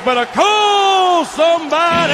better call somebody.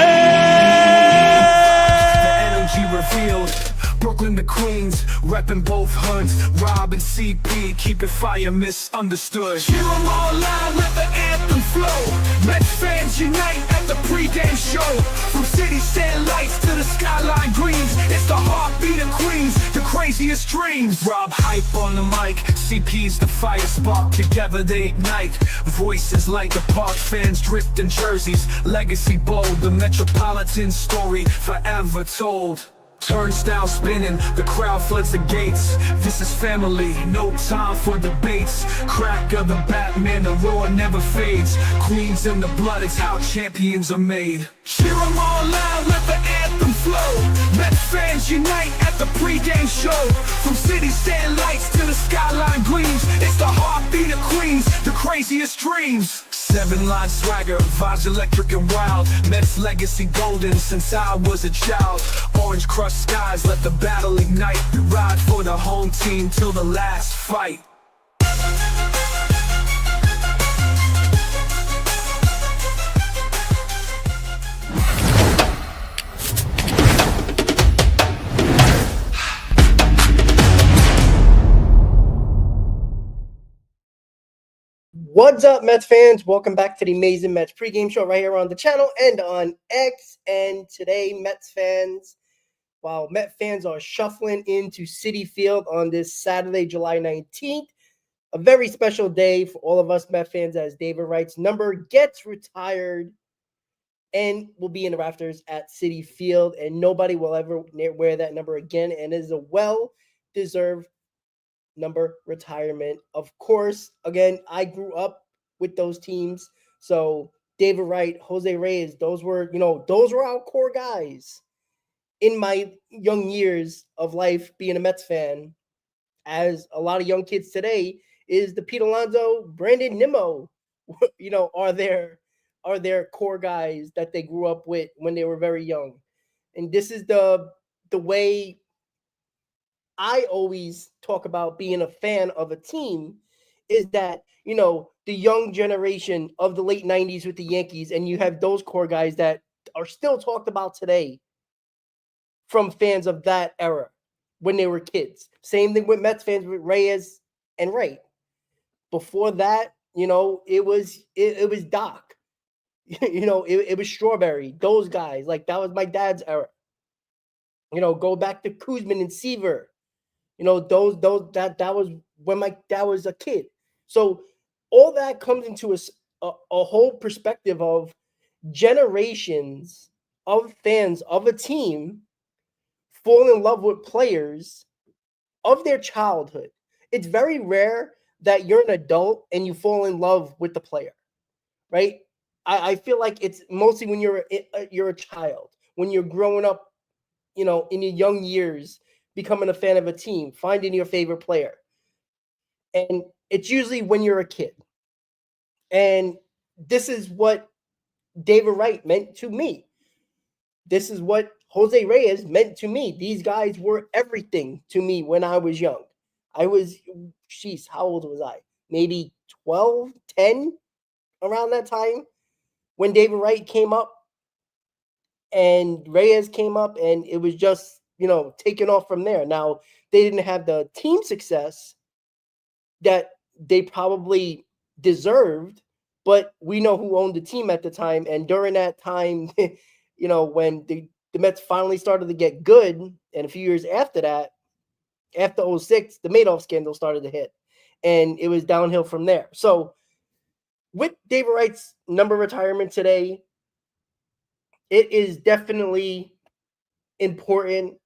The energy revealed. Brooklyn to Queens, reppin' both hoods. Rob and CP, keep it fire, misunderstood. Cheer 'em all loud, let the anthem flow. Mets fans unite at the pregame show. From city stand lights to the skyline greens, it's the heartbeat of Queens, the craziest dreams. Rob hype on the mic, CP's the fire spark. Together they ignite, voices like the park. Fans drift in jerseys, legacy bold. The Metropolitan story forever told. Turnstile spinning, the crowd floods the gates. This is family, no time for debates. Crack of the Batman, the roar never fades. Queens in the blood, it's how champions are made. Cheer 'em all loud, let the anthem flow. Mets fans unite at the pregame show. From city stand lights to the skyline gleams, it's the heartbeat of Queens, the craziest dreams. 7-line swagger, vibes electric and wild. Mets legacy golden since I was a child. Orange crushed skies, let the battle ignite. Ride for the home team till the last fight. What's up, Mets fans? Welcome back to the amazing Mets pregame show right here on the channel and on X. And today, Mets fans, while Met fans are shuffling into Citi Field on this Saturday, July 19th, a very special day for all of us Met fans as David Wright's number gets retired and will be in the rafters at Citi Field. And nobody will ever wear that number again. And it is a well-deserved number retirement. Of course, again, I grew up with those teams. So David Wright, Jose Reyes, those were our core guys in my young years of life being a Mets fan. As a lot of young kids today is the Pete Alonso, Brandon Nimmo, are their core guys that they grew up with when they were very young. And this is the way I always talk about being a fan of a team, is that, the young generation of the late 90s with the Yankees, and you have those core guys that are still talked about today from fans of that era when they were kids. Same thing with Mets fans with Reyes and Wright. Before that, it was Doc. It was Strawberry. Those guys, like, that was my dad's era. Go back to Kuzman and Seaver. That was when my dad was a kid. So all that comes into a whole perspective of generations of fans of a team fall in love with players of their childhood. It's very rare that you're an adult and you fall in love with the player, right? I feel like it's mostly when you're a child, when you're growing up, in your young years, becoming a fan of a team, finding your favorite player. And it's usually when you're a kid. And this is what David Wright meant to me. This is what Jose Reyes meant to me. These guys were everything to me when I was young. How old was I? Maybe 12, 10, around that time when David Wright came up and Reyes came up, and it was just, taking off from there. Now, they didn't have the team success that they probably deserved, but we know who owned the team at the time. And during that time, when the Mets finally started to get good, and a few years after that, after 2006, the Madoff scandal started to hit, and it was downhill from there. So with David Wright's number retirement today, it is definitely important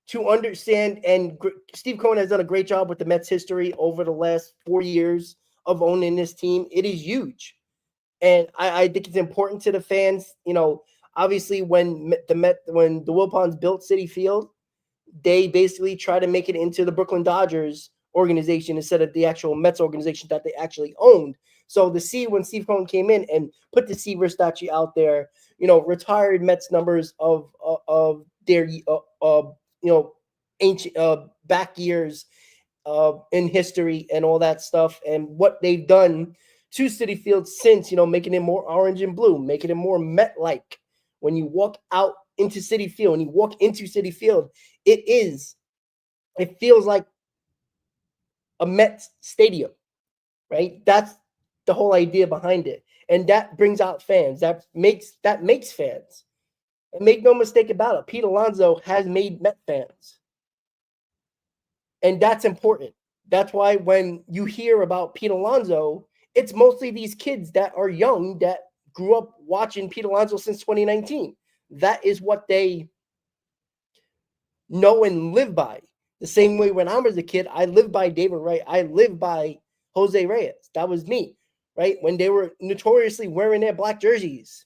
to understand, and Steve Cohen has done a great job with the Mets history over the last 4 years of owning this team. It is huge. And I think it's important to the fans. Obviously when the Wilpons built Citi Field, they basically try to make it into the Brooklyn Dodgers organization instead of the actual Mets organization that they actually owned. So to see when Steve Cohen came in and put the Seaver statue out there, retired Mets numbers of their ancient back years in history and all that stuff, and what they've done to Citi Field since, making it more orange and blue, making it more Met-like. When you walk out into Citi Field, when you walk into Citi Field, it feels like a Mets stadium, right? That's the whole idea behind it. And that brings out fans. That makes fans. And make no mistake about it, Pete Alonso has made Met fans. And that's important. That's why when you hear about Pete Alonso, it's mostly these kids that are young that grew up watching Pete Alonso since 2019. That is what they know and live by. The same way when I was a kid, I lived by David Wright. I lived by Jose Reyes. That was me, right? When they were notoriously wearing their black jerseys,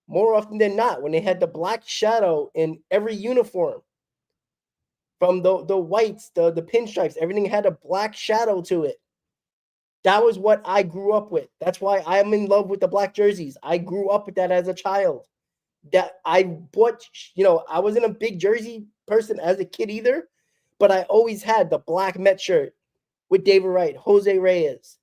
more often than not, when they had the black shadow in every uniform, from the whites, the pinstripes, everything had a black shadow to it. That was what I grew up with. That's why I'm in love with the black jerseys. I grew up with that as a child. That I bought, I wasn't a big jersey person as a kid either, but I always had the black Met shirt with David Wright, Jose Reyes.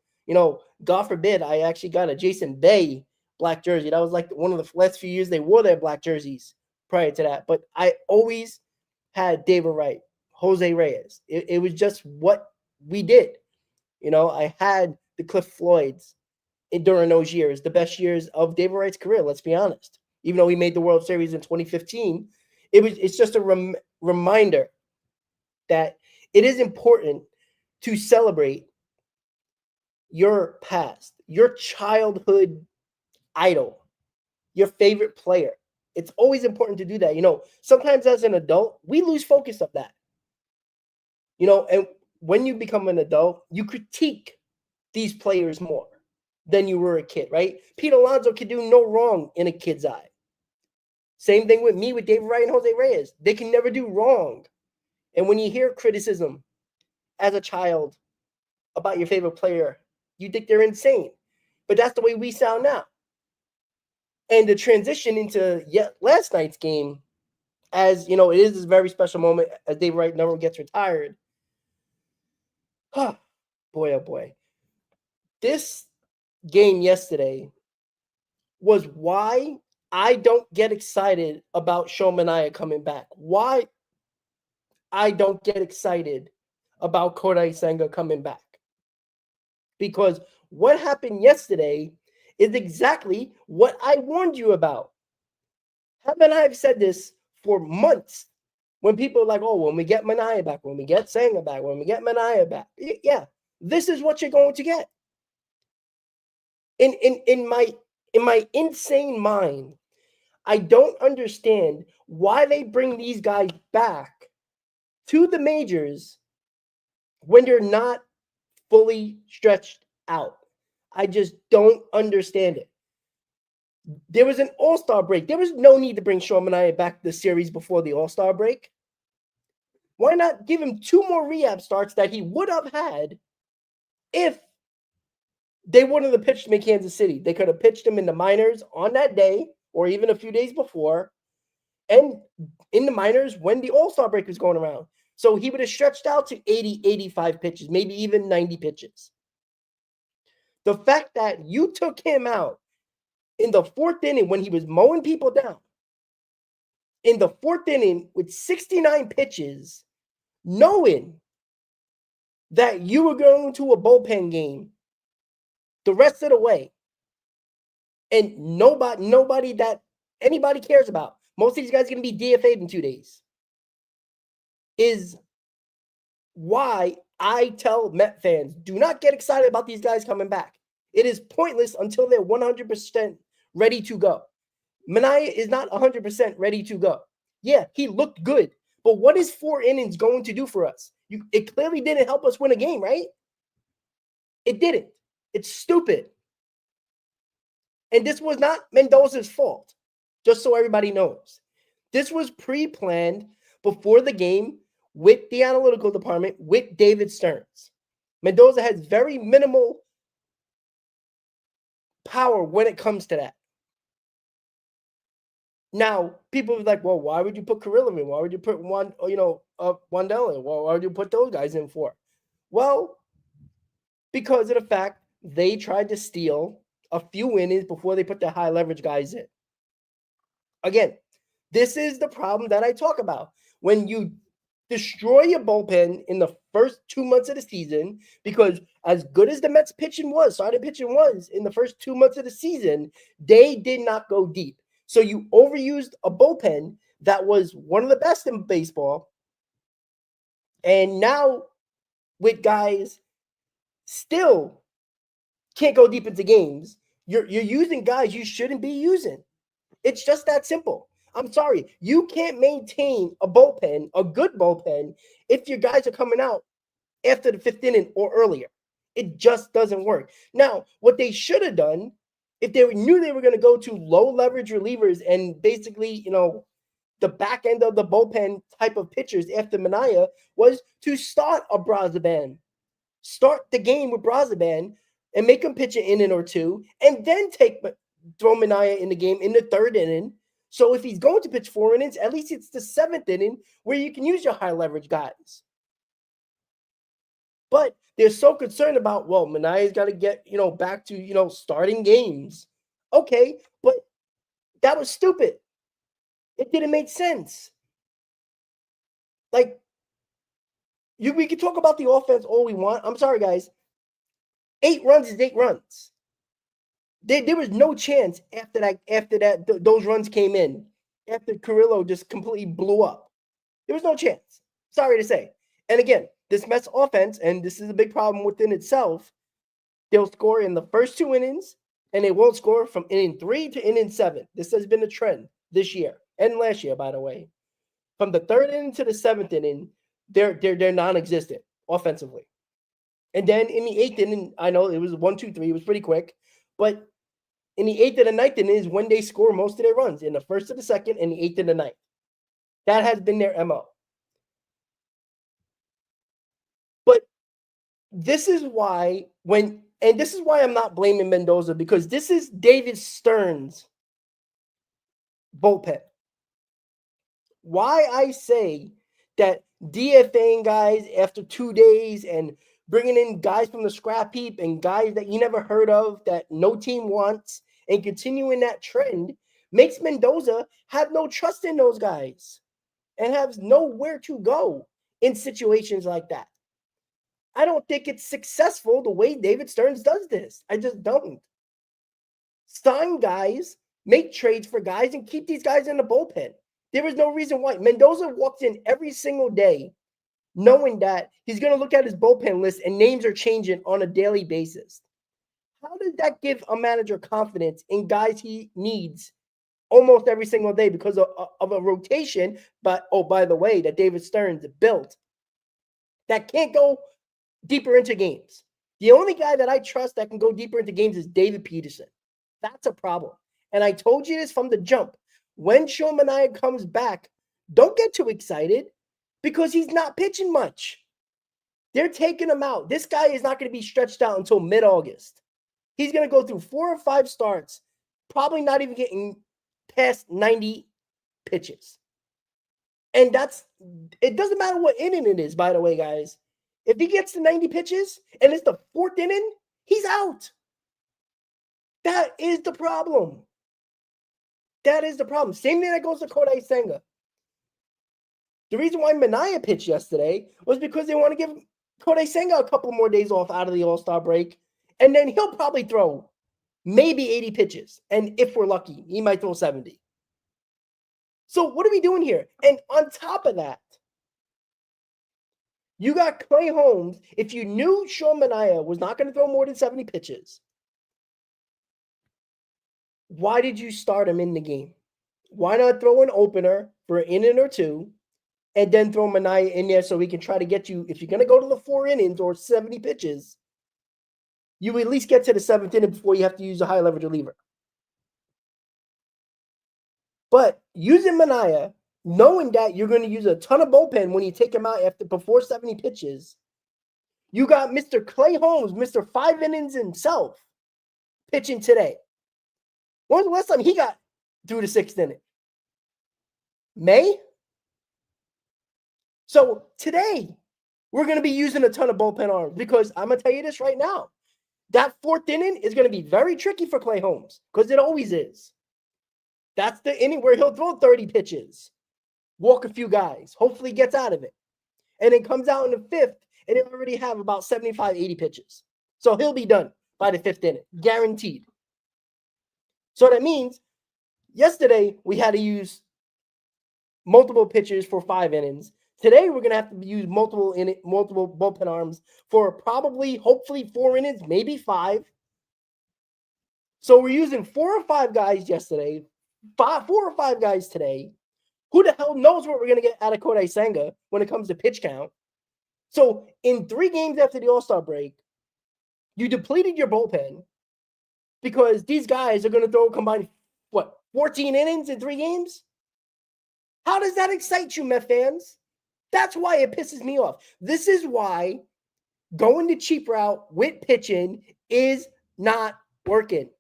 God forbid, I actually got a Jason Bay black jersey. That was like one of the last few years they wore their black jerseys prior to that. But I always had David Wright, Jose Reyes. It was just what we did. I had the Cliff Floyds during those years, the best years of David Wright's career, let's be honest. Even though he made the World Series in 2015, it's just a reminder that it is important to celebrate your past, your childhood idol, your favorite player. It's always important to do that. Sometimes as an adult, we lose focus of that. And when you become an adult, you critique these players more than you were a kid, right? Pete Alonso can do no wrong in a kid's eye. Same thing with me, with David Wright and Jose Reyes. They can never do wrong. And when you hear criticism as a child about your favorite player, you think they're insane. But that's the way we sound now. And the transition into last night's game, as it is this very special moment as David Wright never gets retired. Boy, oh boy. This game yesterday was why I don't get excited about Sean Manaea coming back. Why I don't get excited about Kodai Senga coming back. Because what happened yesterday is exactly what I warned you about. Haven't I said this for months? When people are like, oh, when we get Manaea back, when we get Senga back, when we get Manaea back. Yeah, this is what you're going to get. In my insane mind, I don't understand why they bring these guys back to the majors when they're not fully stretched out. I just don't understand it. There was an All-Star break. There was no need to bring Sean Manaea back the series before the All-Star break. Why not give him 2 more rehab starts that he would have had if they wouldn't have pitched him in Kansas City? They could have pitched him in the minors on that day or even a few days before, and in the minors when the All-Star break was going around. So he would have stretched out to 80, 85 pitches, maybe even 90 pitches. The fact that you took him out in the 4th inning when he was mowing people down, in the 4th inning with 69 pitches, knowing that you were going to a bullpen game the rest of the way, and nobody that anybody cares about, most of these guys are going to be DFA'd in 2 days, is why I tell Met fans, do not get excited about these guys coming back. It is pointless until they're 100% ready to go. Manaea is not 100% ready to go. Yeah, he looked good, but what is 4 innings going to do for us? It clearly didn't help us win a game, right? It didn't. It's stupid. And this was not Mendoza's fault, just so everybody knows. This was pre-planned before the game with the analytical department, with David Stearns. Mendoza has very minimal power when it comes to that. Now, people are like, well, why would you put Carrillo in? Why would you put Wandell in? Why would you put those guys in for? Well, because of the fact they tried to steal a few innings before they put the high leverage guys in. Again, this is the problem that I talk about. When you destroy your bullpen in the first 2 months of the season, because as good as the Mets starting pitching was in the first 2 months of the season, they did not go deep. So you overused a bullpen that was one of the best in baseball. And now with guys still can't go deep into games, you're using guys you shouldn't be using. It's just that simple. I'm sorry. You can't maintain a bullpen, a good bullpen, if your guys are coming out after the 5th inning or earlier. It just doesn't work. Now, what they should have done, if they knew they were going to go to low leverage relievers and basically, the back end of the bullpen type of pitchers after Manaea, was to start a Braziban. Start the game with Braziban and make him pitch an inning or two, and then throw Manaea in the game in the 3rd inning. So if he's going to pitch 4 innings, at least it's the 7th inning where you can use your high leverage guys. But they're so concerned about, well, Manaea's got to get, back to, starting games. Okay, but that was stupid. It didn't make sense. Like, we can talk about the offense all we want. I'm sorry, guys. 8 runs is 8 runs. There was no chance after that those runs came in, after Carrillo just completely blew up. There was no chance. Sorry to say. And again, this Mets offense, and this is a big problem within itself, they'll score in the first 2 innings, and they won't score from inning 3 to inning 7. This has been a trend this year and last year, by the way. From the 3rd inning to the 7th inning, they're non-existent offensively. And then in the 8th inning, I know it was 1, 2, 3. It was pretty quick. But in the 8th and the 9th inning is when they score most of their runs, in the 1st to the 2nd and the 8th and the 9th. That has been their MO. But this is why this is why I'm not blaming Mendoza, because this is David Stern's bullpen. Why I say that DFAing guys after 2 days and bringing in guys from the scrap heap and guys that you never heard of that no team wants and continuing that trend makes Mendoza have no trust in those guys and has nowhere to go in situations like that. I don't think it's successful the way David Stearns does this. I just don't. Sign guys, make trades for guys, and keep these guys in the bullpen. There is no reason why. Mendoza walks in every single day knowing that he's going to look at his bullpen list and names are changing on a daily basis. How does that give a manager confidence in guys he needs almost every single day because of a rotation? But, oh, by the way, that David Stearns built that can't go deeper into games. The only guy that I trust that can go deeper into games is David Peterson. That's a problem. And I told you this from the jump. When Sean Manaea comes back, don't get too excited because he's not pitching much. They're taking him out. This guy is not going to be stretched out until mid-August. He's going to go through 4 or 5 starts, probably not even getting past 90 pitches. And it doesn't matter what inning it is, by the way, guys. If he gets to 90 pitches and it's the 4th inning, he's out. That is the problem. That is the problem. Same thing that goes to Kodai Senga. The reason why Manaea pitched yesterday was because they want to give Kodai Senga a couple more days off out of the All-Star break, and then he'll probably throw maybe 80 pitches. And if we're lucky, he might throw 70. So what are we doing here? And on top of that, you got Clay Holmes. If you knew Sean Manaea was not going to throw more than 70 pitches, why did you start him in the game? Why not throw an opener for an inning or two and then throw Manaea in there so we can try to get you, if you're going to go to the 4 innings or 70 pitches, you at least get to the 7th inning before you have to use a high leverage reliever. But using Manaea, knowing that you're going to use a ton of bullpen when you take him out before 70 pitches, you got Mr. Clay Holmes, Mr. 5 innings himself, pitching today. When was the last time he got through the 6th inning? May? So today, we're going to be using a ton of bullpen arms because I'm going to tell you this right now. That fourth inning is going to be very tricky for Clay Holmes because it always is. That's the inning where he'll throw 30 pitches, walk a few guys, hopefully gets out of it, and then comes out in the fifth, and he'll already have about 75, 80 pitches. So he'll be done by the fifth inning, guaranteed. So that means yesterday we had to use multiple pitchers for 5 innings. Today we're gonna have to use multiple bullpen arms for probably, hopefully 4 innings, maybe 5. So we're using 4 or 5 guys yesterday, 4 or 5 guys today. Who the hell knows what we're gonna get out of Kodai Senga when it comes to pitch count? So in 3 games after the All-Star break, you depleted your bullpen because these guys are gonna throw combined 14 innings in 3 games? How does that excite you, Met fans? That's why it pisses me off. This is why going the cheap route with pitching is not working.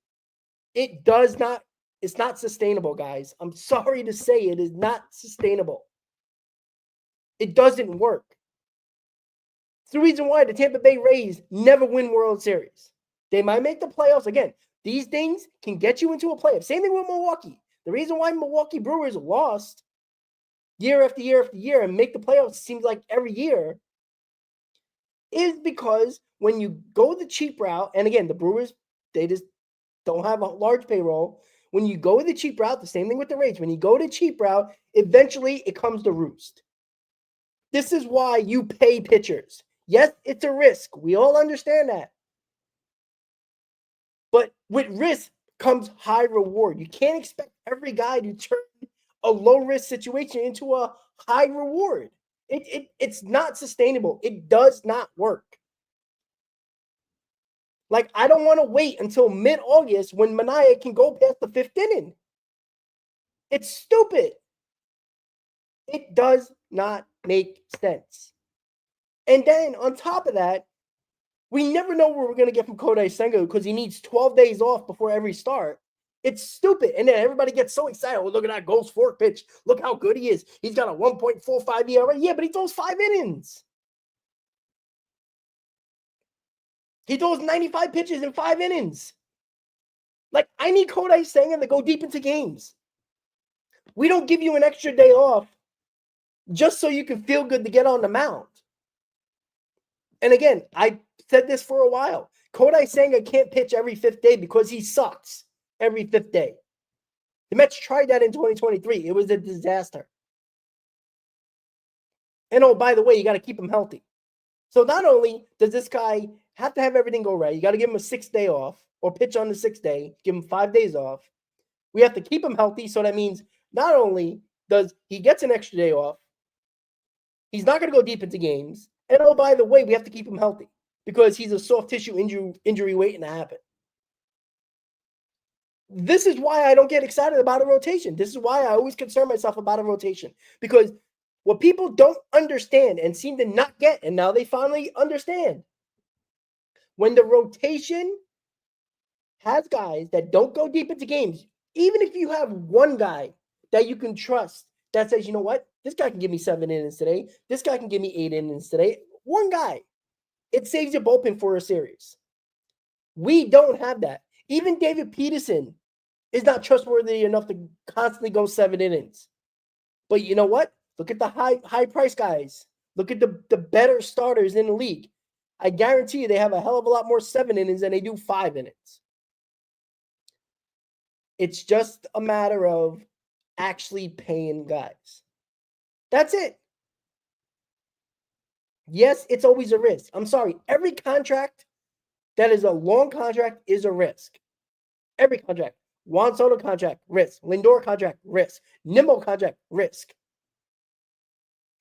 It does not, it's not sustainable, guys. I'm sorry to say it is not sustainable. It doesn't work. It's the reason why the Tampa Bay Rays never win World Series. They might make the playoffs. Again, these things can get you into a playoff. Same thing with Milwaukee. The reason why Milwaukee Brewers lost year after year after year and make the playoffs seems like every year is because when you go the cheap route, and again, the Brewers, they just don't have a large payroll. When you go the cheap route, the same thing with the Rays. When you go the cheap route, eventually it comes to roost. This is why you pay pitchers. Yes, it's a risk. We all understand that. But with risk comes high reward. You can't expect every guy to turn a low-risk situation into a high reward. It's not sustainable. It does not work. Like, I don't want to wait until mid-August when Manaea can go past the 5th inning. It's stupid. It does not make sense. And then on top of that, we never know what we're going to get from Kodai Senga because he needs 12 days off before every start. It's stupid. And then everybody gets so excited. Oh, look at that Ghost Fork pitch. Look how good he is. He's got a 1.45 ERA. Yeah, but he throws 5 innings. He throws 95 pitches in 5 innings. Like, I need Kodai Senga to go deep into games. We don't give you an extra day off just so you can feel good to get on the mound. And again, I said this for a while. Kodai Senga can't pitch every 5th day because he sucks every 5th day. The Mets tried that in 2023. It was a disaster. And oh, by the way, you got to keep him healthy. So not only does this guy have to have everything go right, you got to give him a 6th day off or pitch on the 6th day, give him 5 days off. We have to keep him healthy. So that means not only does he gets an extra day off, he's not going to go deep into games. And oh, by the way, we have to keep him healthy because he's a soft tissue injury waiting to happen. This is why I don't get excited about a rotation. This is why I always concern myself about a rotation. Because what people don't understand and seem to not get, and now they finally understand, when the rotation has guys that don't go deep into games, even if you have one guy that you can trust that says, you know what, this guy can give me 7 innings today. This guy can give me 8 innings today. One guy. It saves your bullpen for a series. We don't have that. Even David Peterson is not trustworthy enough to constantly go 7 innings. But you know what? Look at the high price guys. Look at the better starters in the league. I guarantee you they have a hell of a lot more 7 innings than they do 5 innings. It's just a matter of actually paying guys. That's it. Yes, it's always a risk. I'm sorry. Every contract that is a long contract is a risk. Every contract. Juan Soto contract, risk. Lindor contract, risk. Nimmo contract, risk.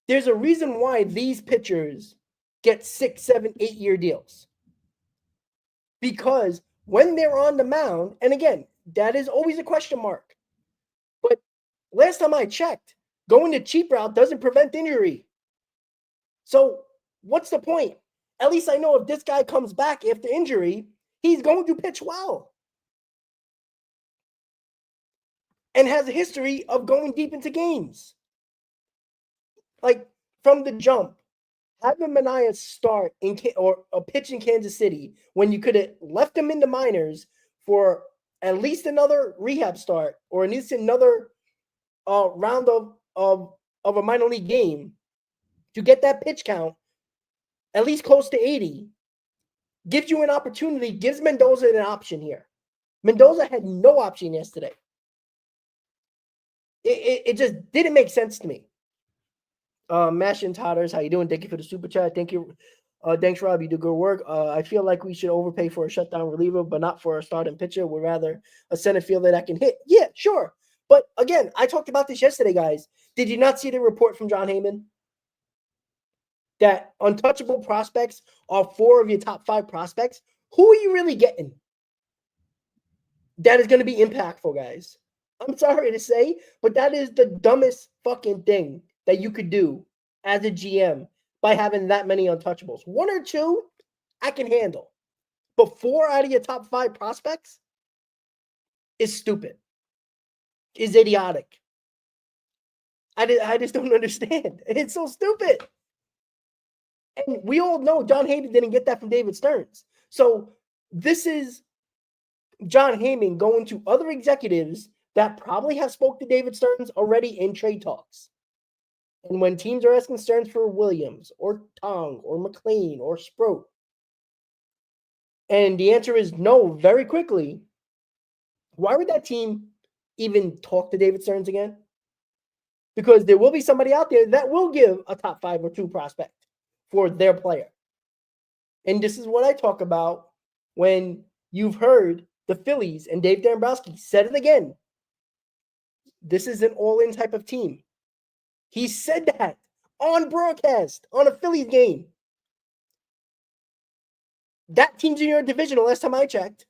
There's a reason why these pitchers get 6, 7, 8-year deals. Because when they're on the mound, and again, that is always a question mark. But last time I checked, going the cheap route doesn't prevent injury. So what's the point? At least I know if this guy comes back after injury, he's going to pitch well. And has a history of going deep into games. Like, from the jump, having Manaea start or a pitch in Kansas City when you could have left him in the minors for at least another rehab start or at least another round of a minor league game to get that pitch count at least close to 80, gives you an opportunity, gives Mendoza an option here. Mendoza had no option yesterday. It just didn't make sense to me. Mash and Totters, how you doing? Thank you for the super chat. Thank you. Thanks, Rob. You do good work. I feel like we should overpay for a shutdown reliever, but not for a starting pitcher. We'd rather a center fielder that can hit. Yeah, sure. But again, I talked about this yesterday, guys. Did you not see the report from John Heyman? That untouchable prospects are 4 of your top 5 prospects. Who are you really getting? That is going to be impactful, guys. I'm sorry to say, but that is the dumbest fucking thing that you could do as a GM by having that many untouchables. 1 or 2, I can handle. But 4 out of your top 5 prospects is stupid. Is idiotic. I just don't understand. It's so stupid. And we all know John Heyman didn't get that from David Stearns. So this is John Heyman going to other executives that probably have spoke to David Stearns already in trade talks. And when teams are asking Stearns for Williams or Tong or McLean or Sproat, and the answer is no very quickly, why would that team even talk to David Stearns again? Because there will be somebody out there that will give a top 5 or 2 prospect for their player. And this is what I talk about when you've heard the Phillies and Dave Dombrowski said it again. This is an all-in type of team. He said that on broadcast on a Phillies game. That team's in your division the last time I checked.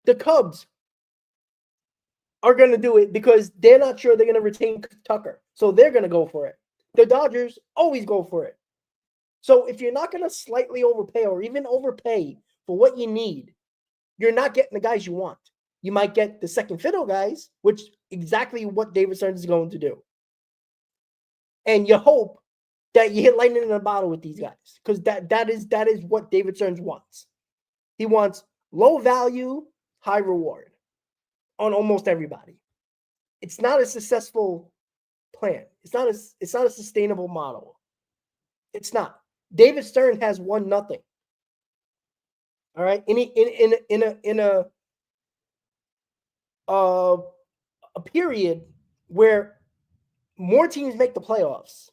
The Cubs are going to do it because they're not sure they're going to retain Tucker. So they're going to go for it. The Dodgers always go for it. So if you're not going to slightly overpay or even overpay for what you need, you're not getting the guys you want. You might get the second fiddle guys, which exactly what David Stearns is going to do. And you hope that you hit lightning in a bottle with these guys because that is what David Stearns wants. He wants low value, high reward on almost everybody. It's not a successful plan. It's not a sustainable model. It's not. David Stern has won nothing. All right, in a period where more teams make the playoffs,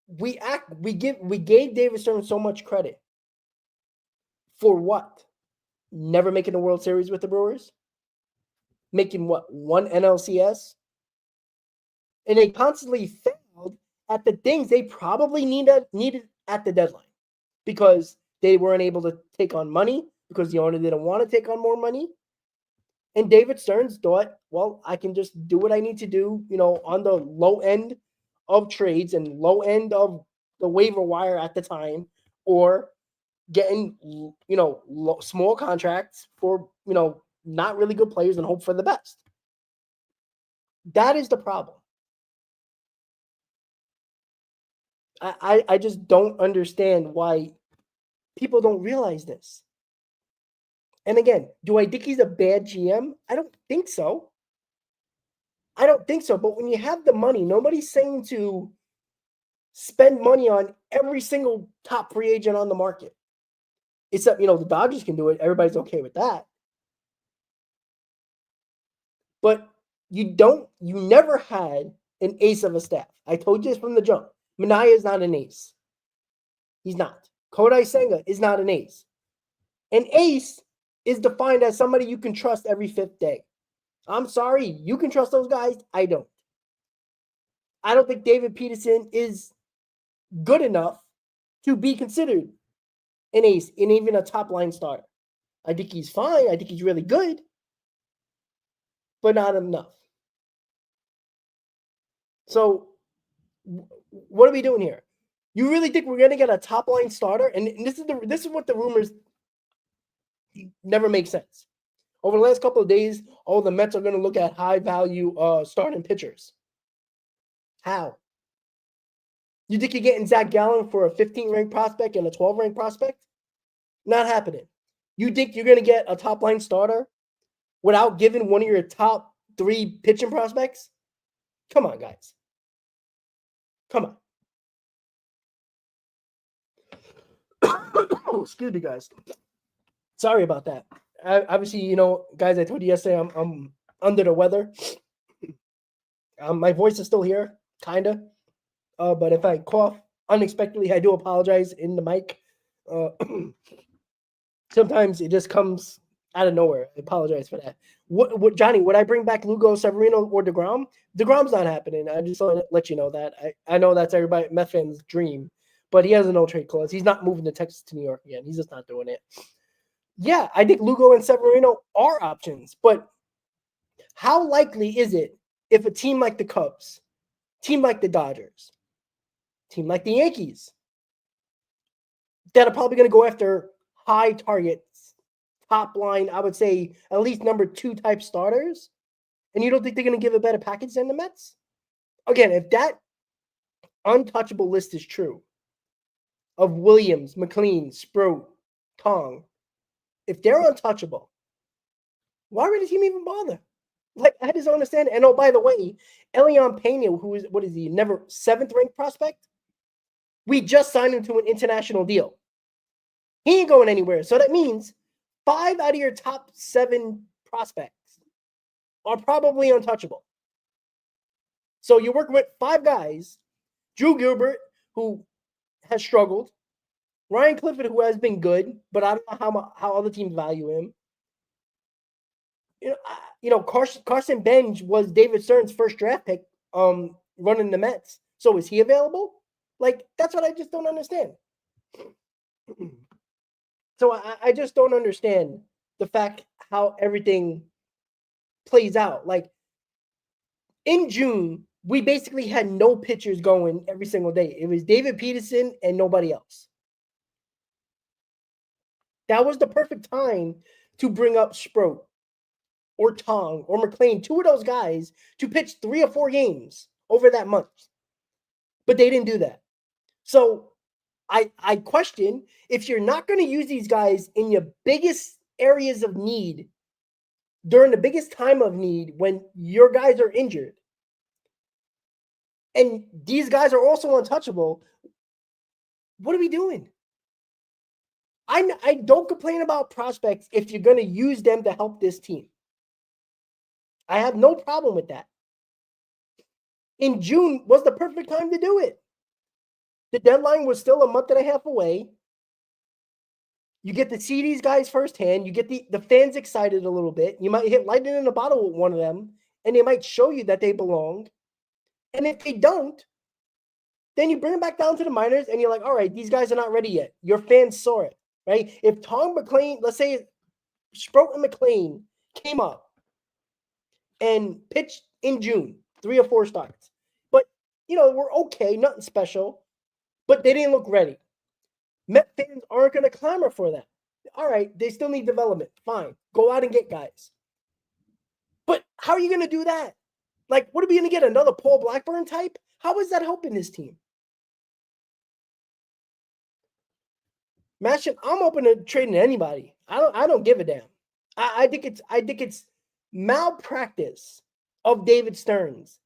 we gave David Stern so much credit for what? Never making the World Series with the Brewers, making what, 1 NLCS, and they constantly failed at the things they probably needed at the deadline because they weren't able to take on money because the owner didn't want to take on more money. And David Stearns thought, well, I can just do what I need to do, on the low end of trades and low end of the waiver wire at the time, or getting, small contracts for, not really good players and hope for the best. That is the problem. I just don't understand why people don't realize this. And again, do I think he's a bad GM? I don't think so. But when you have the money, nobody's saying to spend money on every single top free agent on the market. Except, the Dodgers can do it. Everybody's okay with that. But you never had an ace of a staff. I told you this from the jump. Manaea is not an ace. He's not. Kodai Senga is not an ace. An ace is defined as somebody you can trust every 5th day. I'm sorry, you can trust those guys. I don't. I don't think David Peterson is good enough to be considered an ace and even a top line starter. I think he's fine. I think he's really good, but not enough. So what are we doing here? You really think we're going to get a top line starter? And this is what the rumors never make sense. Over the last couple of days, the Mets are going to look at high value starting pitchers. How? You think you're getting Zach Gallen for a 15th-ranked prospect and a 12th-ranked prospect? Not happening. You think you're going to get a top-line starter without giving one of your top 3 pitching prospects? Come on, guys. Come on. Excuse me, guys. Sorry about that. Obviously, guys, I told you yesterday I'm under the weather. My voice is still here, kind of. But if I cough unexpectedly, I do apologize in the mic. Sometimes it just comes out of nowhere. I apologize for that. What Johnny, would I bring back Lugo, Severino, or DeGrom? DeGrom's not happening. I just want to let you know that. I know that's everybody, Mets fans' dream, but he has a no-trade clause. He's not moving to Texas to New York again. He's just not doing it. Yeah, I think Lugo and Severino are options, but how likely is it if a team like the Cubs, team like the Dodgers, team like the Yankees, that are probably going to go after high targets, top line, I would say at least number 2 type starters, and you don't think they're going to give a better package than the Mets? Again, if that untouchable list is true of Williams, McLean, Sproat, Tong, if they're untouchable, why would the team even bother? Like, I just don't understand. And oh, by the way, Elian Pena, who is, what is he, never 7th-ranked prospect? We just signed him to an international deal. He ain't going anywhere. So that means 5 out of your top 7 prospects are probably untouchable. So you're working with 5 guys. Drew Gilbert, who has struggled. Ryan Clifford, who has been good, but I don't know how other teams value him. Carson Benj was David Stern's first draft pick running the Mets. So is he available? Like, that's what I just don't understand. So I just don't understand the fact how everything plays out. Like, in June, we basically had no pitchers going every single day. It was David Peterson and nobody else. That was the perfect time to bring up Sproat or Tong or McLean, 2 of those guys, to pitch 3 or 4 games over that month. But they didn't do that. So I question, if you're not going to use these guys in your biggest areas of need, during the biggest time of need when your guys are injured, and these guys are also untouchable, what are we doing? I don't complain about prospects if you're going to use them to help this team. I have no problem with that. In June was the perfect time to do it. The deadline was still a month and a half away. You get to see these guys firsthand. You get the fans excited a little bit. You might hit lightning in a bottle with one of them, and they might show you that they belong. And if they don't, then you bring them back down to the minors, and you're like, all right, these guys are not ready yet. Your fans saw it, right? If Tom McLean, let's say Sproat and McLean came up and pitched in June, 3 or 4 starts. But, we're okay, nothing special. But they didn't look ready. Met fans aren't going to clamor for that. All right, they still need development. Fine. Go out and get guys. But how are you going to do that? Like, what are we going to get? Another Paul Blackburn type? How is that helping this team? Mastiff, I'm open to trading anybody. I don't give a damn. I think it's malpractice of David Stearns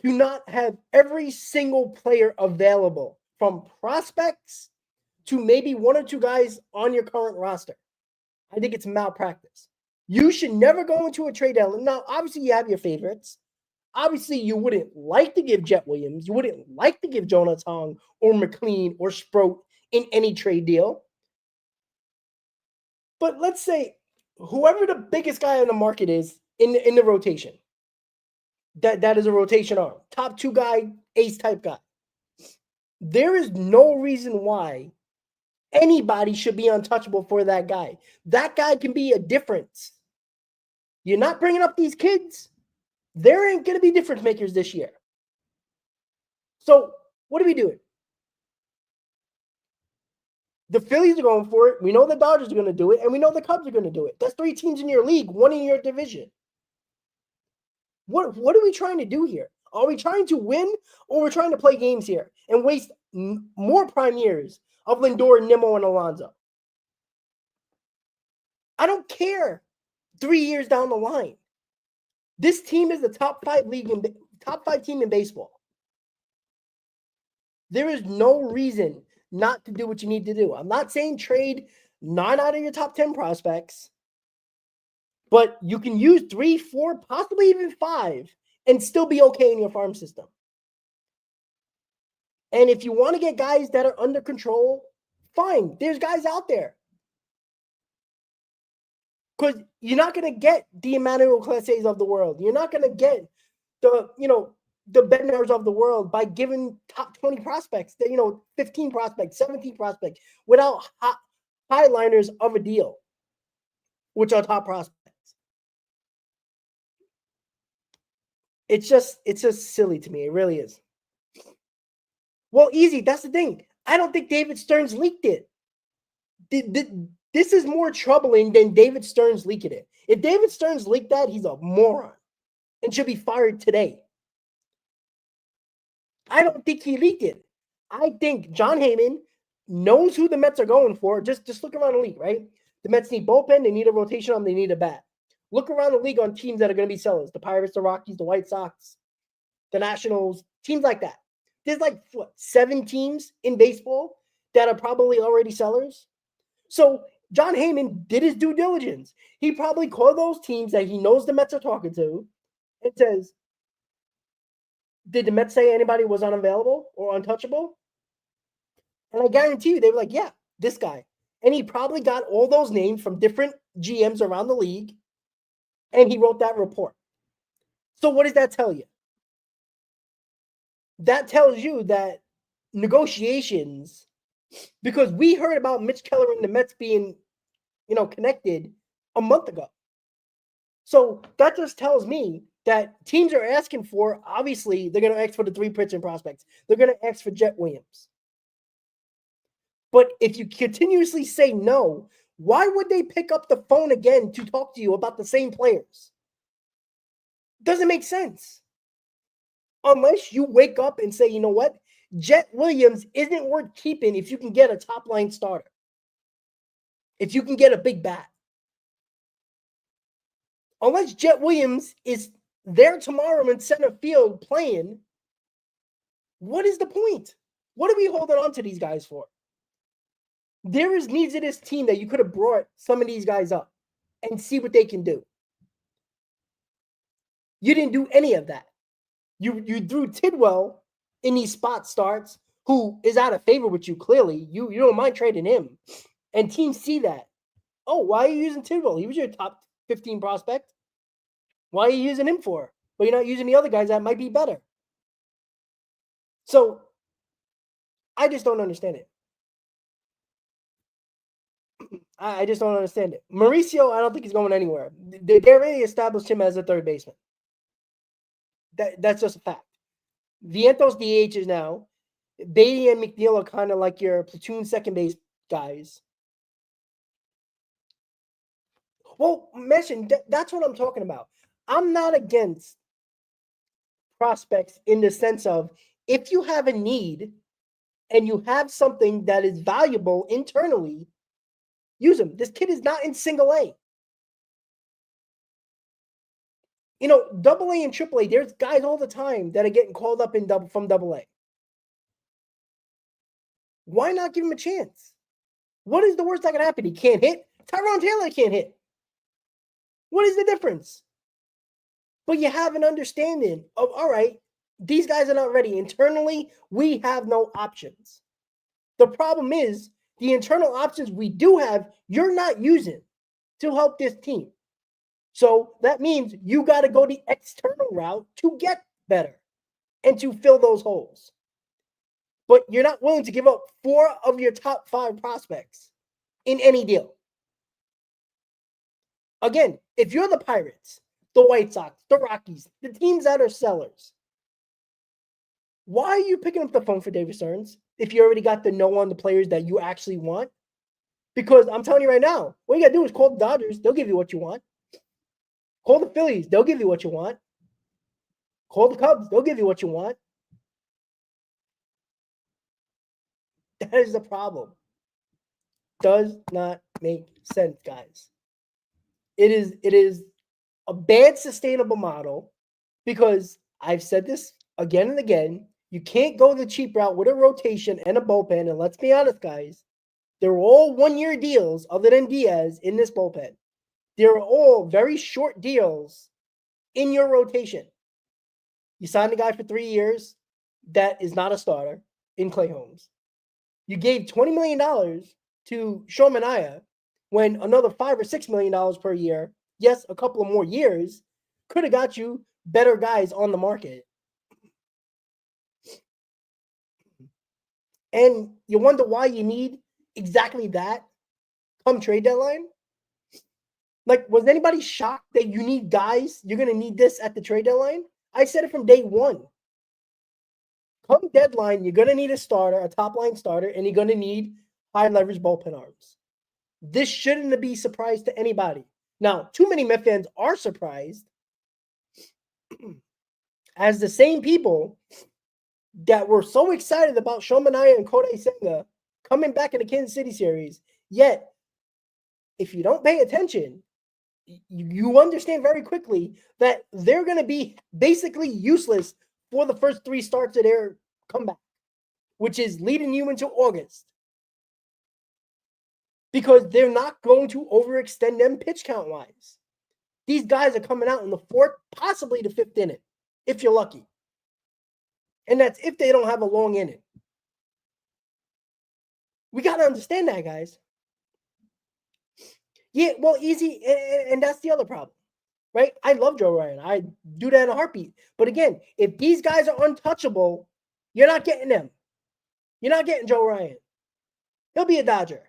to not have every single player available, from prospects to maybe 1 or 2 guys on your current roster. I think it's malpractice. You should never go into a trade deadline. Now, obviously, you have your favorites. Obviously, you wouldn't like to give Jet Williams. You wouldn't like to give Jonah Tong or McLean or Sproat in any trade deal. But let's say whoever the biggest guy on the market is in the rotation, that is a rotation arm, top 2 guy, ace type guy. There is no reason why anybody should be untouchable for that guy. That guy can be a difference. You're not bringing up these kids. There ain't going to be difference makers this year. So what are we doing? The Phillies are going for it. We know the Dodgers are going to do it, and we know the Cubs are going to do it. That's 3 teams in your league, 1 in your division. What are we trying to do here? Are we trying to win, or we're trying to play games here and waste more prime years of Lindor, Nimmo, and Alonso? I don't care 3 years down the line. This team is the top 5 team in baseball. There is no reason not to do what you need to do. I'm not saying trade 9 out of your top 10 prospects, but you can use 3, 4, possibly even 5 and still be okay in your farm system. And if you want to get guys that are under control, fine. There's guys out there. Because you're not going to get the Emmanuel Clases of the world. You're not going to get the Bednars of the world by giving top 20 prospects, 15 prospects, 17 prospects without highliners of a deal, which are top prospects. It's just silly to me. It really is. Well, easy. That's the thing. I don't think David Stearns leaked it. This is more troubling than David Stearns leaking it. If David Stearns leaked that, he's a moron and should be fired today. I don't think he leaked it. I think John Heyman knows who the Mets are going for. Just look around the league, right? The Mets need bullpen. They need a rotation arm. They need a bat. Look around the league on teams that are going to be sellers. The Pirates, the Rockies, the White Sox, the Nationals, teams like that. There's 7 teams in baseball that are probably already sellers. So John Heyman did his due diligence. He probably called those teams that he knows the Mets are talking to and says, did the Mets say anybody was unavailable or untouchable? And I guarantee you, they were like, yeah, this guy. And he probably got all those names from different GMs around the league, and he wrote that report. So what does that tell you? That tells you that negotiations, because we heard about Mitch Keller and the Mets being, connected a month ago. So that just tells me that teams are asking for, obviously, they're going to ask for the 3 pitching prospects. They're going to ask for Jet Williams. But if you continuously say no, why would they pick up the phone again to talk to you about the same players? Doesn't make sense. Unless you wake up and say, you know what? Jet Williams isn't worth keeping if you can get a top-line starter. If you can get a big bat. Unless Jet Williams is there tomorrow in center field playing, what is the point? What are we holding on to these guys for? There is needs of this team that you could have brought some of these guys up and see what they can do. You didn't do any of that. You threw Tidwell in these spot starts, who is out of favor with you, clearly. You don't mind trading him. And teams see that. Oh, why are you using Tidwell? He was your top 15 prospect. Why are you using him for? But you're not using the other guys that might be better. So, I just don't understand it. I just don't understand it. Mauricio, I don't think he's going anywhere. They already established him as a third baseman. That's just a fact. Vientos DH is now. Beatty and McNeil are kind of like your platoon second base guys. Well, mention that's what I'm talking about. I'm not against prospects in the sense of if you have a need and you have something that is valuable internally, use him. This kid is not in single A. Double A and triple A, there's guys all the time that are getting called up from double A. Why not give him a chance? What is the worst that can happen? He can't hit. Tyrone Taylor can't hit. What is the difference? But you have an understanding of, all right, these guys are not ready. Internally, we have no options. The problem is the internal options we do have, you're not using to help this team. So that means you got to go the external route to get better and to fill those holes. But you're not willing to give up 4 of your top 5 prospects in any deal. Again, if you're the Pirates, the White Sox, the Rockies, the teams that are sellers, why are you picking up the phone for David Stearns if you already got the no on the players that you actually want? Because I'm telling you right now, what you got to do is call the Dodgers. They'll give you what you want. Call the Phillies. They'll give you what you want. Call the Cubs. They'll give you what you want. That is the problem. Does not make sense, guys. It is a bad sustainable model because I've said this again and again. You can't go the cheap route with a rotation and a bullpen. And let's be honest, guys, they're all 1-year deals other than Diaz in this bullpen. They're all very short deals in your rotation. You signed a guy for 3 years that is not a starter in Clay Holmes. You gave $20 million to Sean Manaea when another $5 or $6 million per year, yes, a couple of more years, could have got you better guys on the market. And you wonder why you need exactly that come trade deadline? Like, was anybody shocked that you need guys? You're going to need this at the trade deadline? I said it from day one. Come deadline, you're going to need a starter, a top-line starter, and you're going to need high-leverage bullpen arms. This shouldn't be a surprise to anybody. Now, too many Met fans are surprised as the same people that were so excited about Sean Manaea and Kodai Senga coming back in the Kansas City series. Yet, if you don't pay attention, you understand very quickly that they're going to be basically useless for the first 3 starts of their comeback, which is leading you into August. Because they're not going to overextend them pitch count-wise. These guys are coming out in the 4th, possibly the 5th inning, if you're lucky. And that's if they don't have a long inning. We got to understand that, guys. Yeah, well, easy, and that's the other problem, right? I love Joe Ryan. I do that in a heartbeat. But again, if these guys are untouchable, you're not getting them. You're not getting Joe Ryan. He'll be a Dodger.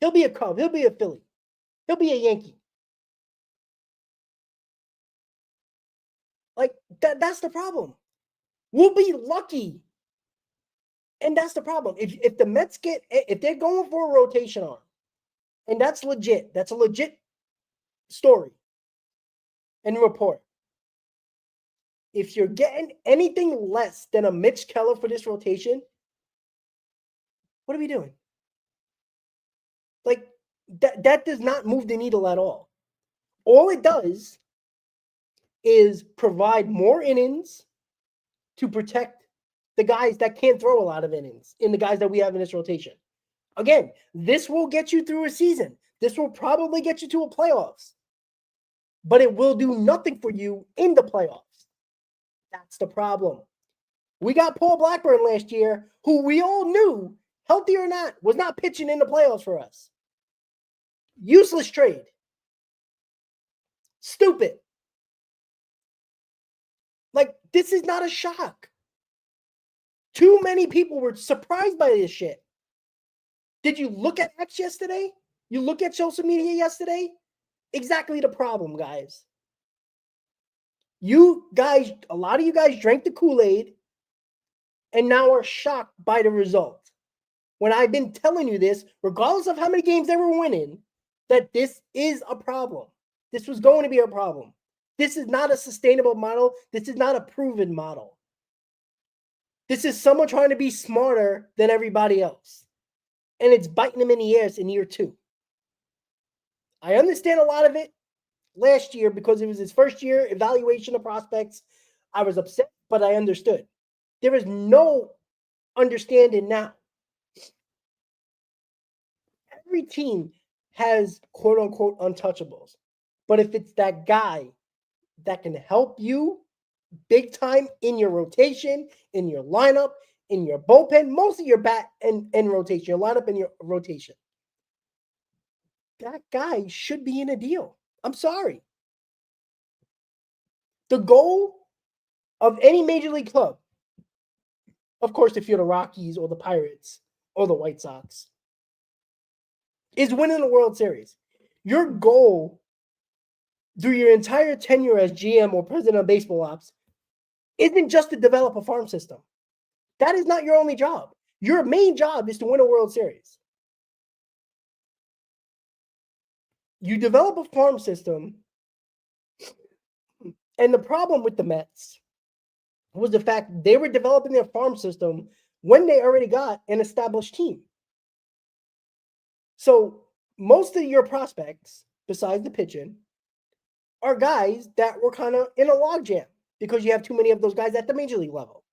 He'll be a Cub. He'll be a Philly. He'll be a Yankee. Like, that's the problem. We'll be lucky. And that's the problem. If the Mets if they're going for a rotation arm, and that's legit. That's a legit story and report. If you're getting anything less than a Mitch Keller for this rotation, what are we doing? Like, that does not move the needle at all. All it does is provide more innings to protect the guys that can't throw a lot of innings in the guys that we have in this rotation. Again, this will get you through a season. This will probably get you to a playoffs. But it will do nothing for you in the playoffs. That's the problem. We got Paul Blackburn last year, who we all knew, healthy or not, was not pitching in the playoffs for us. Useless trade. Stupid. Like, this is not a shock. Too many people were surprised by this shit. Did you look at X yesterday? You look at social media yesterday? Exactly the problem, guys. You guys, a lot of you guys drank the Kool-Aid and now are shocked by the result. When I've been telling you this, regardless of how many games they were winning, that this is a problem. This was going to be a problem. This is not a sustainable model. This is not a proven model. This is someone trying to be smarter than everybody else. And it's biting them in the ass in year 2. I understand a lot of it last year because it was his first year evaluation of prospects. I was upset, but I understood. There is no understanding now. Every team has quote-unquote untouchables. But if it's that guy that can help you big time in your rotation, in your lineup, in your bullpen, most of your bat and rotation, your lineup and your rotation, that guy should be in a deal. I'm sorry. The goal of any major league club, of course, if you're the Rockies or the Pirates or the White Sox, is winning the World Series. Your goal through your entire tenure as GM or president of baseball ops isn't just to develop a farm system. That is not your only job. Your main job is to win a World Series. You develop a farm system, and the problem with the Mets was the fact they were developing their farm system when they already got an established team. So most of your prospects, besides the pitching, are guys that were kind of in a logjam because you have too many of those guys at the major league level.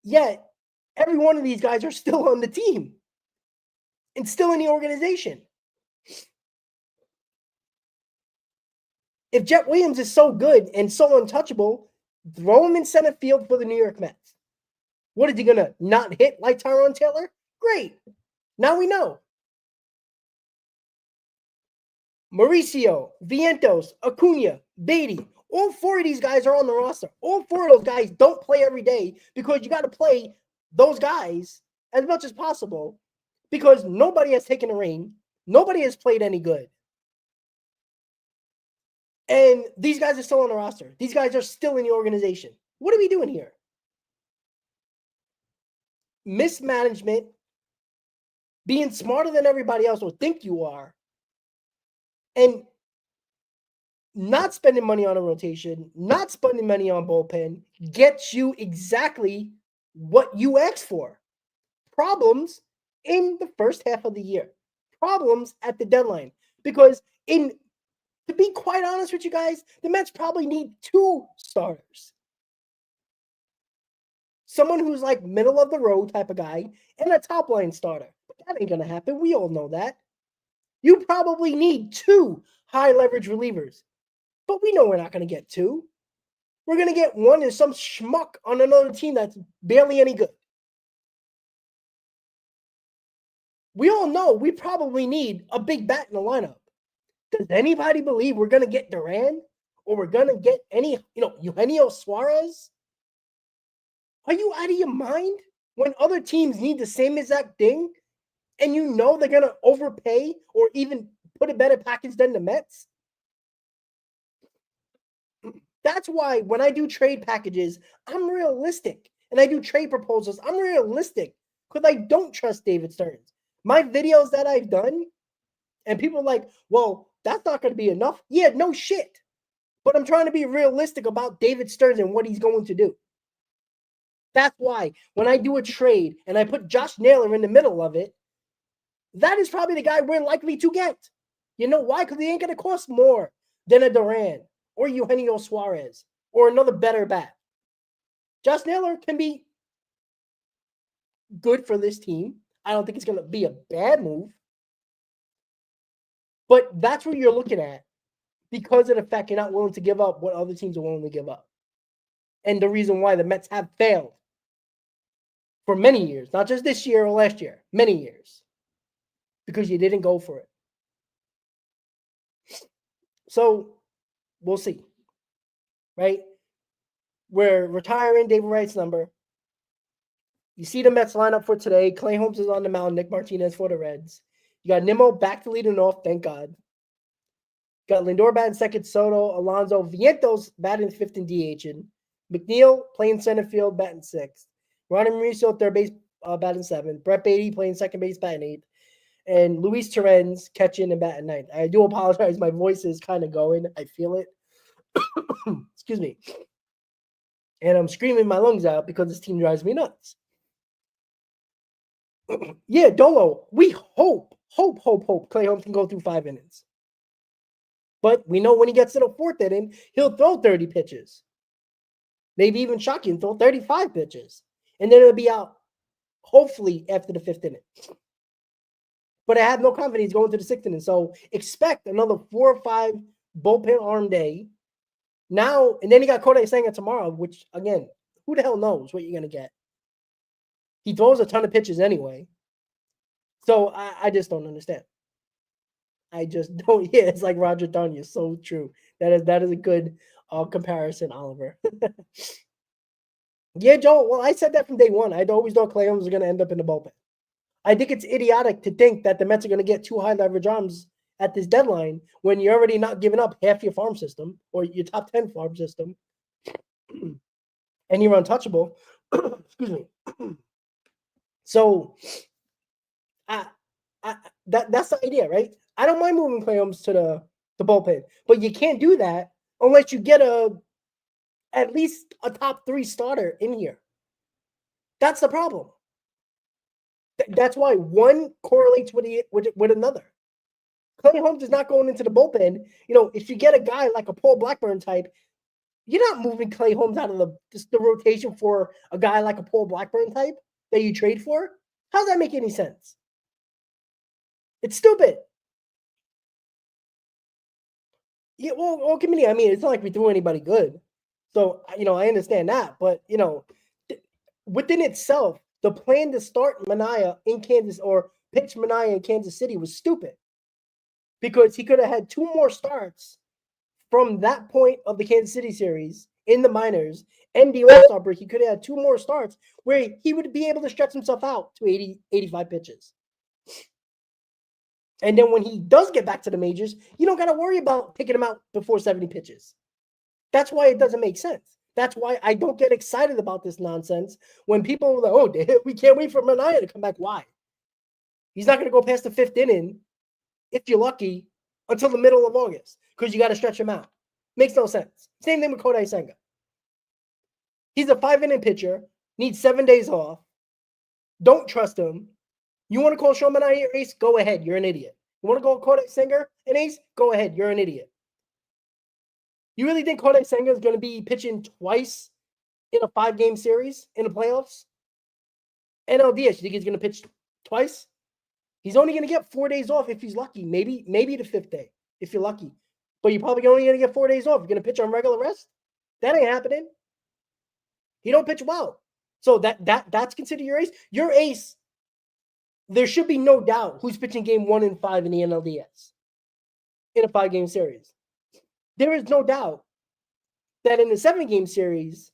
Yet, every one of these guys are still on the team and still in the organization. If Jet Williams is so good and so untouchable, throw him in center field for the New York Mets. What is he going to not hit like Tyrone Taylor? Great. Now we know. Mauricio, Vientos, Acuna, Beatty, all four of these guys are on the roster. All four of those guys don't play every day because you got to play those guys as much as possible because nobody has taken a reign. Nobody has played any good. And these guys are still on the roster. These guys are still in the organization. What are we doing here? Mismanagement, being smarter than everybody else will think you are, and not spending money on a rotation, not spending money on bullpen gets you exactly what you asked for. Problems in the first half of the year. Problems at the deadline. Because to be quite honest with you guys, the Mets probably need two starters. Someone who's like middle of the road type of guy and a top line starter. But that ain't going to happen. We all know that. You probably need two high leverage relievers. But we know we're not going to get two. We're going to get one and some schmuck on another team that's barely any good. We all know we probably need a big bat in the lineup. Does anybody believe we're going to get Duran or we're going to get any, Eugenio Suarez? Are you out of your mind? When other teams need the same exact thing and you know they're going to overpay or even put a better package than the Mets? That's why when I do trade packages, I'm realistic. And I do trade proposals, I'm realistic because I don't trust David Stearns. My videos that I've done, and people are like, well, that's not going to be enough. Yeah, no shit. But I'm trying to be realistic about David Stearns and what he's going to do. That's why when I do a trade and I put Josh Naylor in the middle of it, that is probably the guy we're likely to get. You know why? Because he ain't going to cost more than a Duran or Eugenio Suarez or another better bat. Josh Naylor can be good for this team. I don't think it's going to be a bad move. But that's what you're looking at because of the fact you're not willing to give up what other teams are willing to give up. And the reason why the Mets have failed for many years, not just this year or last year, many years, because you didn't go for it. So we'll see, right? We're retiring David Wright's number. You see the Mets lineup for today. Clay Holmes is on the mound. Nick Martinez for the Reds. You got Nimmo back to leading off, thank God. Got Lindor batting second, Soto, Alonso, Vientos batting fifth and DHing. McNeil playing center field, batting sixth. Ronnie Mauricio, third base, batting seventh. Brett Beatty playing second base, batting eighth. And Luis Torrens catching and batting ninth. I do apologize. My voice is kind of going. I feel it. Excuse me. And I'm screaming my lungs out because this team drives me nuts. Yeah, Dolo, we hope Clay Holmes can go through 5 innings. But we know when he gets to the fourth inning, he'll throw 30 pitches. Maybe even shock you and throw 35 pitches. And then it'll be out, hopefully, after the fifth inning. But I have no confidence going to the sixth inning. So expect another 4 or 5 bullpen arm day. Now, and then you got Kodai Senga tomorrow, which, again, who the hell knows what you're going to get. He throws a ton of pitches anyway. So I just don't understand. I just don't. Yeah, it's like Roger Dunya. So true. That is a good comparison, Oliver. Yeah, Joe. Well, I said that from day one. I'd always thought Clay Holmes was going to end up in the bullpen. I think it's idiotic to think that the Mets are going to get 2 high leverage arms at this deadline when you're already not giving up half your farm system or your top 10 farm system, and you're untouchable. Excuse me. So, that's the idea, right? I don't mind moving Clay Holmes to the bullpen, but you can't do that unless you get a at least a top 3 starter in here. That's the problem. That's why one correlates with another. Clay Holmes is not going into the bullpen. If you get a guy like a Paul Blackburn type, you're not moving Clay Holmes out of the rotation for a guy like a Paul Blackburn type that you trade for. How does that make any sense? It's stupid. Yeah, well, committee. I mean, it's not like we threw anybody good. So, I understand that. But, within itself, the plan to start Manaea in Kansas or pitch Manaea in Kansas City was stupid. Because he could have had 2 more starts from that point of the Kansas City series in the minors and the All-Star break. He could have had 2 more starts where he would be able to stretch himself out to 80, 85 pitches. And then when he does get back to the majors, you don't got to worry about picking him out before 70 pitches. That's why it doesn't make sense. That's why I don't get excited about this nonsense when people are like, oh, we can't wait for Manaea to come back. Why? He's not going to go past the 5th inning, if you're lucky, until the middle of August because you got to stretch him out. Makes no sense. Same thing with Kodai Senga. He's a 5-inning pitcher, needs 7 days off. Don't trust him. You want to call Sean Manaea your ace? Go ahead. You're an idiot. You want to call Kodai Senga an ace? Go ahead. You're an idiot. You really think Kodai Senga is going to be pitching twice in a 5-game series in the playoffs? NLDS, you think he's going to pitch twice? He's only going to get 4 days off if he's lucky. Maybe the 5th day if you're lucky. But you're probably only going to get 4 days off. You're going to pitch on regular rest? That ain't happening. He don't pitch well. So that's considered your ace. Your ace, there should be no doubt who's pitching game 1 and 5 in the NLDS in a 5-game series. There is no doubt that in the 7-game series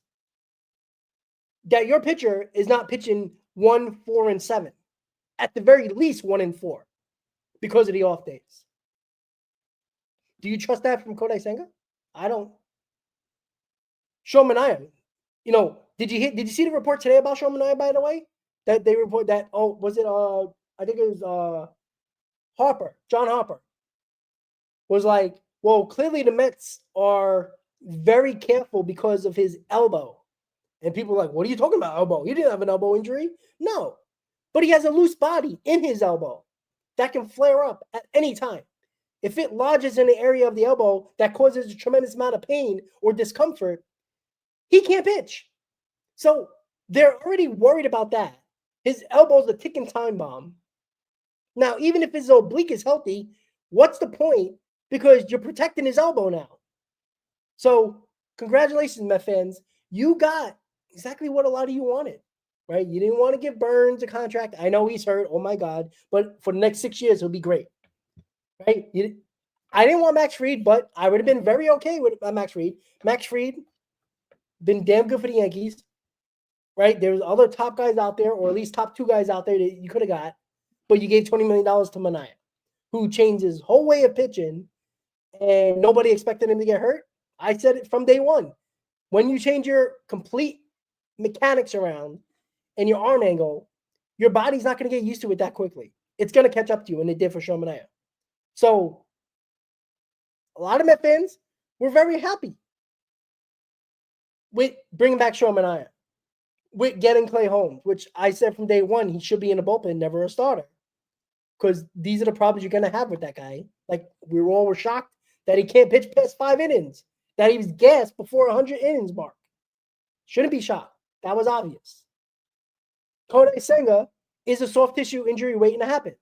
that your pitcher is not pitching 1, 4, and 7. At the very least 1 and 4 because of the off days. Do you trust that from Kodai Senga? I don't. Sean Manaea, did you see the report today about Sean Manaea, by the way? That they report that, was it I think it was John Harper was like, well, clearly the Mets are very careful because of his elbow. And people are like, what are you talking about, elbow? He didn't have an elbow injury. No. But he has a loose body in his elbow that can flare up at any time. If it lodges in the area of the elbow that causes a tremendous amount of pain or discomfort, he can't pitch. So they're already worried about that. His elbow's a ticking time bomb. Now, even if his oblique is healthy, what's the point? Because you're protecting his elbow now. So congratulations, Met fans. You got exactly what a lot of you wanted. Right? You didn't want to give Burns a contract. I know he's hurt. Oh, my God. But for the next 6 years, he'll be great. Right? I didn't want Max Fried, but I would have been very okay with Max Fried. Max Fried, been damn good for the Yankees. Right? There's other top guys out there, or at least top 2 guys out there that you could have got. But you gave $20 million to Manaea, who changed his whole way of pitching, and nobody expected him to get hurt. I said it from day one. When you change your complete mechanics around, and your arm angle, your body's not going to get used to it that quickly. It's going to catch up to you, and it did for Sean Manaea. So, a lot of Met fans were very happy with bringing back Sean Manaea, with getting Clay Holmes, which I said from day one, he should be in the bullpen, never a starter. Because these are the problems you're going to have with that guy. Like, we all were shocked that he can't pitch past 5 innings, that he was gassed before 100 innings mark. Shouldn't be shocked. That was obvious. Kodai Senga is a soft tissue injury waiting to happen.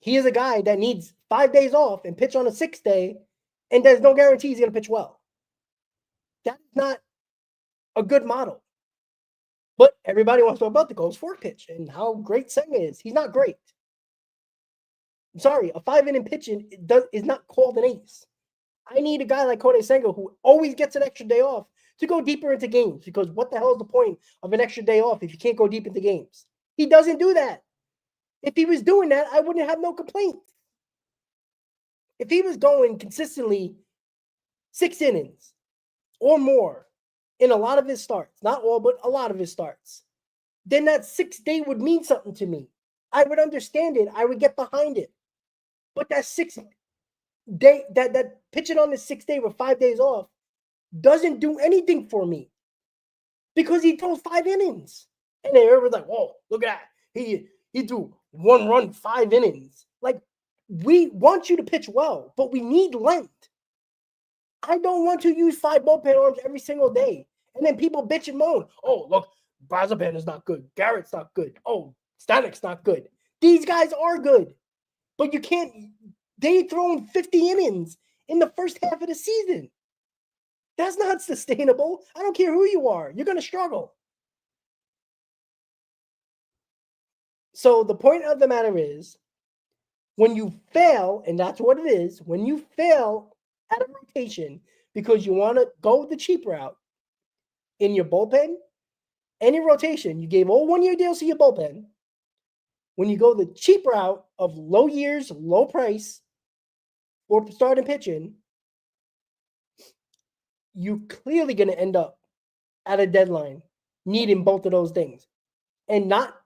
He is a guy that needs 5 days off and pitch on a 6th day, and there's no guarantee he's going to pitch well. That's not a good model. But everybody wants to talk about the Ghost Fork pitch and how great Senga is. He's not great. I'm sorry, a 5-inning pitching is not called an ace. I need a guy like Kodai Senga who always gets an extra day off to go deeper into games, because what the hell is the point of an extra day off if you can't go deep into games? He doesn't do that. If he was doing that, I wouldn't have no complaints. If he was going consistently 6 innings or more in a lot of his starts, not all, but a lot of his starts, then that 6th day would mean something to me. I would understand it. I would get behind it. But that 6th day, that pitching on the 6th day with 5 days off doesn't do anything for me because he throws 5 innings. And everyone's like, whoa, look at that. He threw 1 run, 5 innings. Like, we want you to pitch well, but we need length. I don't want to use 5 bullpen arms every single day. And then people bitch and moan. Oh, look, Brazoban is not good. Garrett's not good. Oh, Stanek's not good. These guys are good. But you can't – they thrown 50 innings in the first half of the season. That's not sustainable. I don't care who you are. You're going to struggle. So the point of the matter is, when you fail, and that's what it is, when you fail at a rotation because you want to go the cheap route in your bullpen, any rotation, you gave all 1-year deals to your bullpen. When you go the cheap route of low years, low price for starting pitching, you're clearly going to end up at a deadline needing both of those things. And not,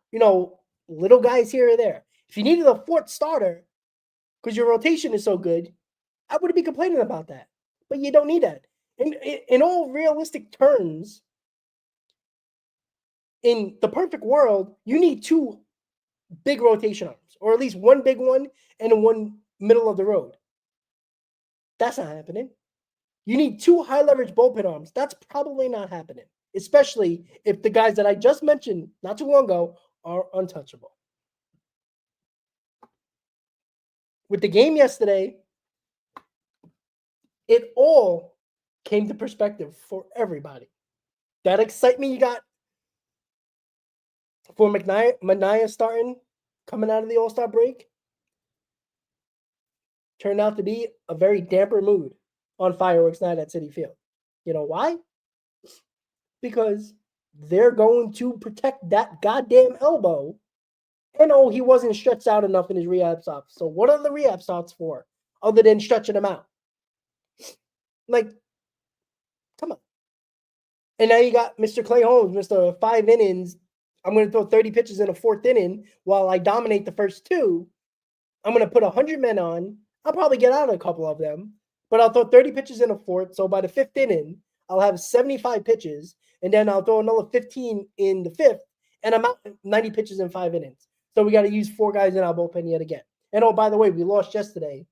little guys here or there. If you needed a 4th starter because your rotation is so good, I wouldn't be complaining about that. But you don't need that. In all realistic terms, in the perfect world, you need 2 big rotation arms, or at least 1 big one and 1 middle of the road. That's not happening. You need 2 high leverage bullpen arms. That's probably not happening, especially if the guys that I just mentioned not too long ago are untouchable. With the game yesterday, it all came to perspective for everybody. That excitement you got for Manaea starting, coming out of the All-Star break, turned out to be a very damper mood on fireworks night at Citi Field. You know why? Because they're going to protect that goddamn elbow. And he wasn't stretched out enough in his rehab stops. So what are the rehab stops for other than stretching him out? Like, come on. And now you got Mr. Clay Holmes, Mr. 5 innings. I'm going to throw 30 pitches in a 4th inning while I dominate the first 2. I'm going to put 100 men on. I'll probably get out of a couple of them, but I'll throw 30 pitches in a 4th. So by the 5th inning, I'll have 75 pitches, and then I'll throw another 15 in the 5th, and I'm out 90 pitches in 5 innings. So we got to use 4 guys in our bullpen yet again. And by the way, we lost yesterday.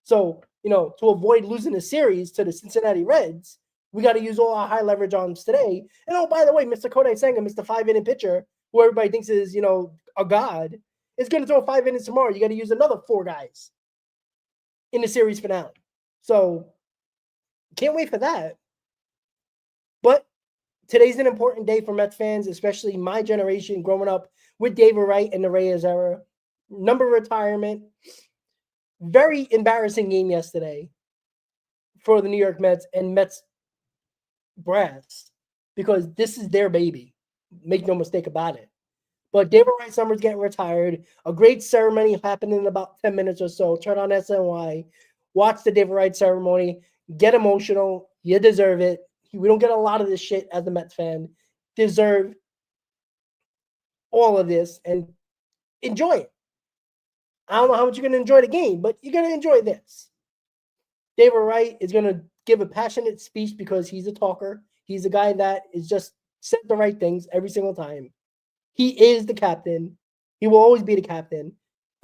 So, to avoid losing the series to the Cincinnati Reds, we got to use all our high leverage arms today. And by the way, Mr. Kodai Senga, Mr. 5-inning pitcher, who everybody thinks is, a god, is going to throw 5 innings tomorrow. You got to use another 4 guys in the series finale. So can't wait for that. But today's an important day for Mets fans, especially my generation growing up with David Wright and the Reyes era. Number retirement. Very embarrassing game yesterday for the New York Mets and Mets brass, because this is their baby. Make no mistake about it. But David Wright Summers getting retired. A great ceremony happened in about 10 minutes or so. Turn on SNY. Watch the David Wright ceremony. Get emotional. You deserve it. We don't get a lot of this shit as a Mets fan. Deserve all of this and enjoy it. I don't know how much you're going to enjoy the game, but you're going to enjoy this. David Wright is going to give a passionate speech because he's a talker. He's a guy that is just said the right things every single time. He is the captain. He will always be the captain.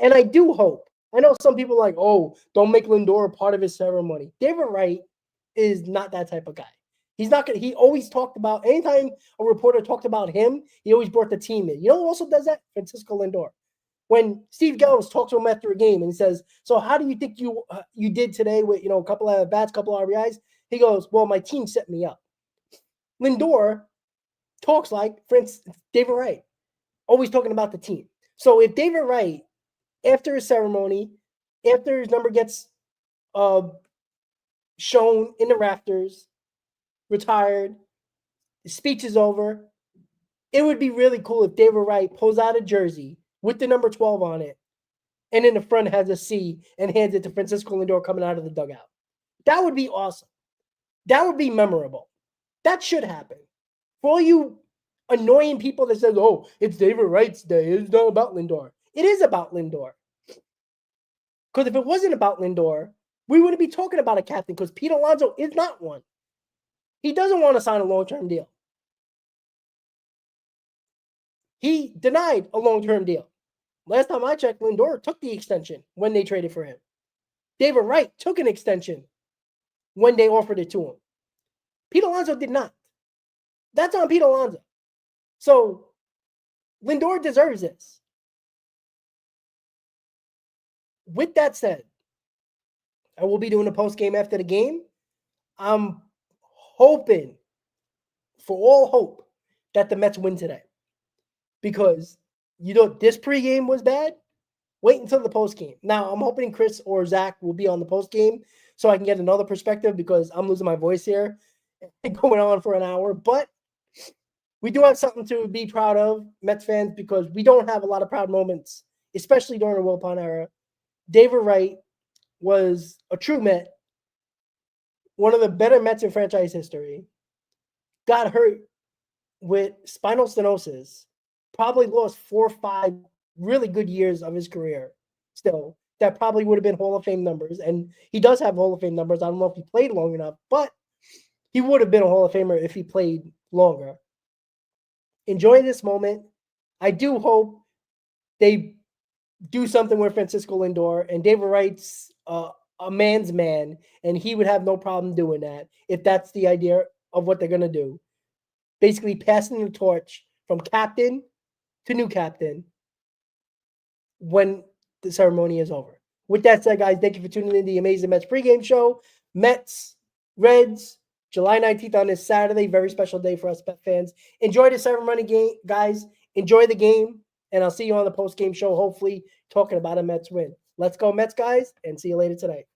And I do hope. I know some people are like, don't make Lindor a part of his ceremony. David Wright is not that type of guy. He's not gonna. He always talked about, anytime a reporter talked about him, he always brought the team in. You know who also does that? Francisco Lindor. When Steve Gallows talks to him after a game and he says, so how do you think you did today with, a couple of bats, couple of RBIs? He goes, well, my team set me up. Lindor talks like David Wright, always talking about the team. So if David Wright, after his ceremony, after his number gets shown in the rafters, retired, his speech is over, it would be really cool if David Wright pulls out a jersey with the number 12 on it, and in the front has a C and hands it to Francisco Lindor coming out of the dugout. That would be awesome. That would be memorable. That should happen. For all you annoying people that says, it's David Wright's day, it's not about Lindor. It is about Lindor. Because if it wasn't about Lindor, we wouldn't be talking about a captain, because Pete Alonso is not one. He doesn't want to sign a long-term deal. He denied a long-term deal. Last time I checked, Lindor took the extension when they traded for him. David Wright took an extension when they offered it to him. Pete Alonso did not. That's on Pete Alonso. So Lindor deserves this. With that said, I will be doing a post-game after the game. I'm hoping, for all hope, that the Mets win today. Because, this pregame was bad. Wait until the postgame. Now, I'm hoping Chris or Zach will be on the postgame so I can get another perspective because I'm losing my voice here and going on for an hour. But we do have something to be proud of, Mets fans, because we don't have a lot of proud moments, especially during the Wilpon era. David Wright was a true Met, one of the better Mets in franchise history, got hurt with spinal stenosis, probably lost 4 or 5 really good years of his career still. That probably would have been Hall of Fame numbers, and he does have Hall of Fame numbers. I don't know if he played long enough, but he would have been a Hall of Famer if he played longer. Enjoy this moment. I do hope they do something with Francisco Lindor, and David Wright's a man's man, and he would have no problem doing that if that's the idea of what they're going to do. Basically passing the torch from captain to new captain when the ceremony is over. With that said, guys, thank you for tuning in to the Amazing Mets pregame show. Mets, Reds, July 19th on this Saturday. Very special day for us Met fans. Enjoy the ceremony, game, guys. Enjoy the game, and I'll see you on the post-game show, hopefully talking about a Mets win. Let's go, Mets, guys, and see you later tonight.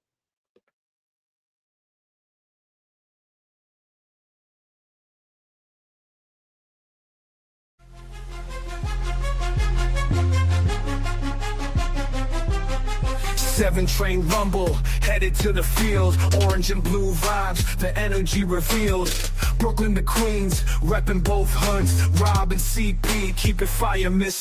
Seven train rumble, headed to the field. Orange and blue vibes, the energy revealed. Brooklyn to Queens, repping both hunts. Rob and CP, keep it fire, miss.